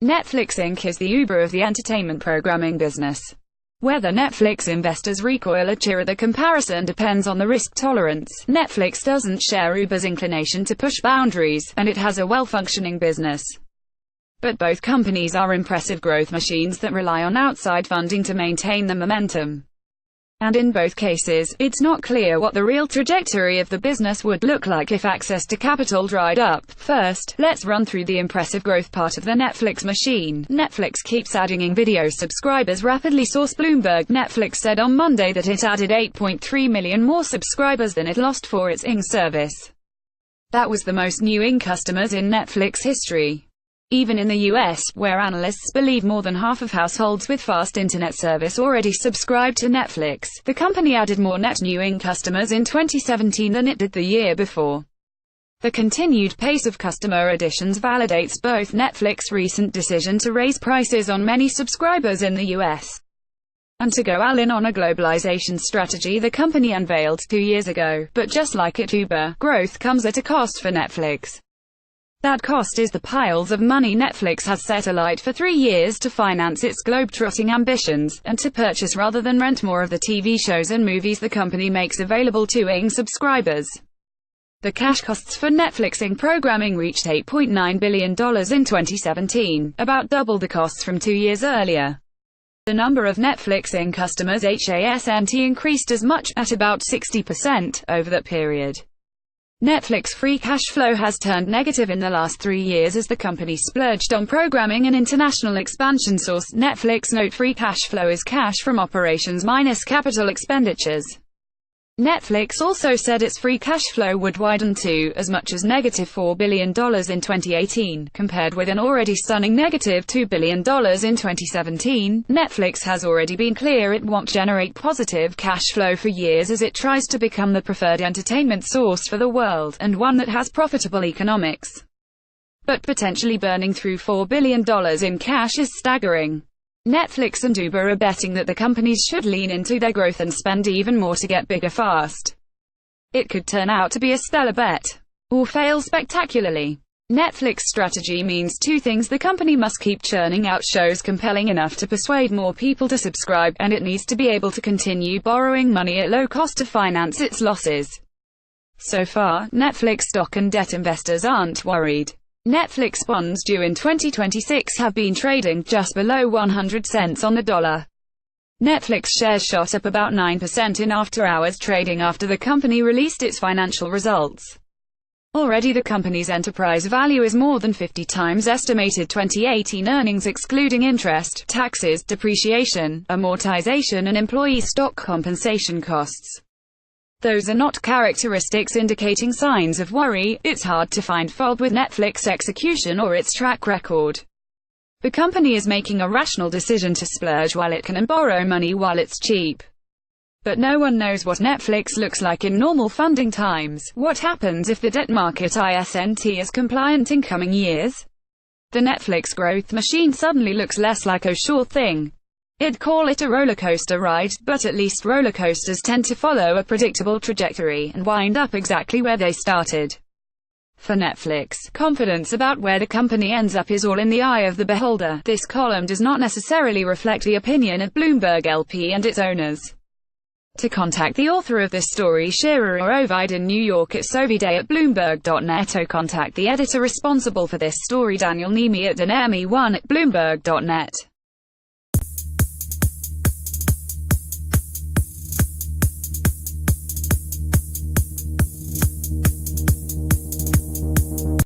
Netflix Inc. is the Uber of the entertainment programming business. Whether Netflix investors recoil or cheer at the comparison depends on the risk tolerance. Netflix doesn't share Uber's inclination to push boundaries, and it has a well-functioning business. But both companies are impressive growth machines that rely on outside funding to maintain the momentum. And in both cases, it's not clear what the real trajectory of the business would look like if access to capital dried up. First, let's run through the impressive growth part of the Netflix machine. Netflix keeps adding video subscribers rapidly. Source Bloomberg. Netflix said on Monday that it added 8.3 million more subscribers than it lost for its Ing service. That was the most new Ing customers in Netflix history. Even in the US, where analysts believe more than half of households with fast internet service already subscribe to Netflix, the company added more net new Ing customers in 2017 than it did the year before. The continued pace of customer additions validates both Netflix's recent decision to raise prices on many subscribers in the US, and to go all in on a globalization strategy the company unveiled 2 years ago. But just like at Uber, growth comes at a cost for Netflix. That cost is the piles of money Netflix has set alight for 3 years to finance its globe-trotting ambitions, and to purchase rather than rent more of the TV shows and movies the company makes available to Ing subscribers. The cash costs for Netflix Ing programming reached $8.9 billion in 2017, about double the costs from 2 years earlier. The number of Netflix Ing customers hasn't increased as much, at about 60%, over that period. Netflix free cash flow has turned negative in the last 3 years as the company splurged on programming and international expansion. Source: Netflix note: free cash flow is cash from operations minus capital expenditures. Netflix also said its free cash flow would widen to as much as negative $4 billion in 2018, compared with an already stunning negative $2 billion in 2017. Netflix has already been clear it won't generate positive cash flow for years as it tries to become the preferred entertainment source for the world, and one that has profitable economics. But potentially burning through $4 billion in cash is staggering. Netflix and Uber are betting that the companies should lean into their growth and spend even more to get bigger fast. It could turn out to be a stellar bet, or fail spectacularly. Netflix's strategy means two things: the company must keep churning out shows compelling enough to persuade more people to subscribe, and it needs to be able to continue borrowing money at low cost to finance its losses. So far, Netflix stock and debt investors aren't worried. Netflix bonds due in 2026 have been trading just below 100 cents on the dollar. Netflix shares shot up about 9% in after-hours trading after the company released its financial results. Already the company's enterprise value is more than 50 times estimated 2018 earnings excluding interest, taxes, depreciation, amortization and employee stock compensation costs. Those are not characteristics indicating signs of worry. It's hard to find fault with Netflix execution or its track record. The company is making a rational decision to splurge while it can and borrow money while it's cheap. But no one knows what Netflix looks like in normal funding times. What happens if the debt market isn't as compliant in coming years? The Netflix growth machine suddenly looks less like a sure thing. I'd call it a roller coaster ride, but at least roller coasters tend to follow a predictable trajectory and wind up exactly where they started. For Netflix, confidence about where the company ends up is all in the eye of the beholder. This column does not necessarily reflect the opinion of Bloomberg LP and its owners. To contact the author of this story, Shira or Ovid in New York at soviday@bloomberg.net, or contact the editor responsible for this story, Daniel Nemi at danemi1@bloomberg.net.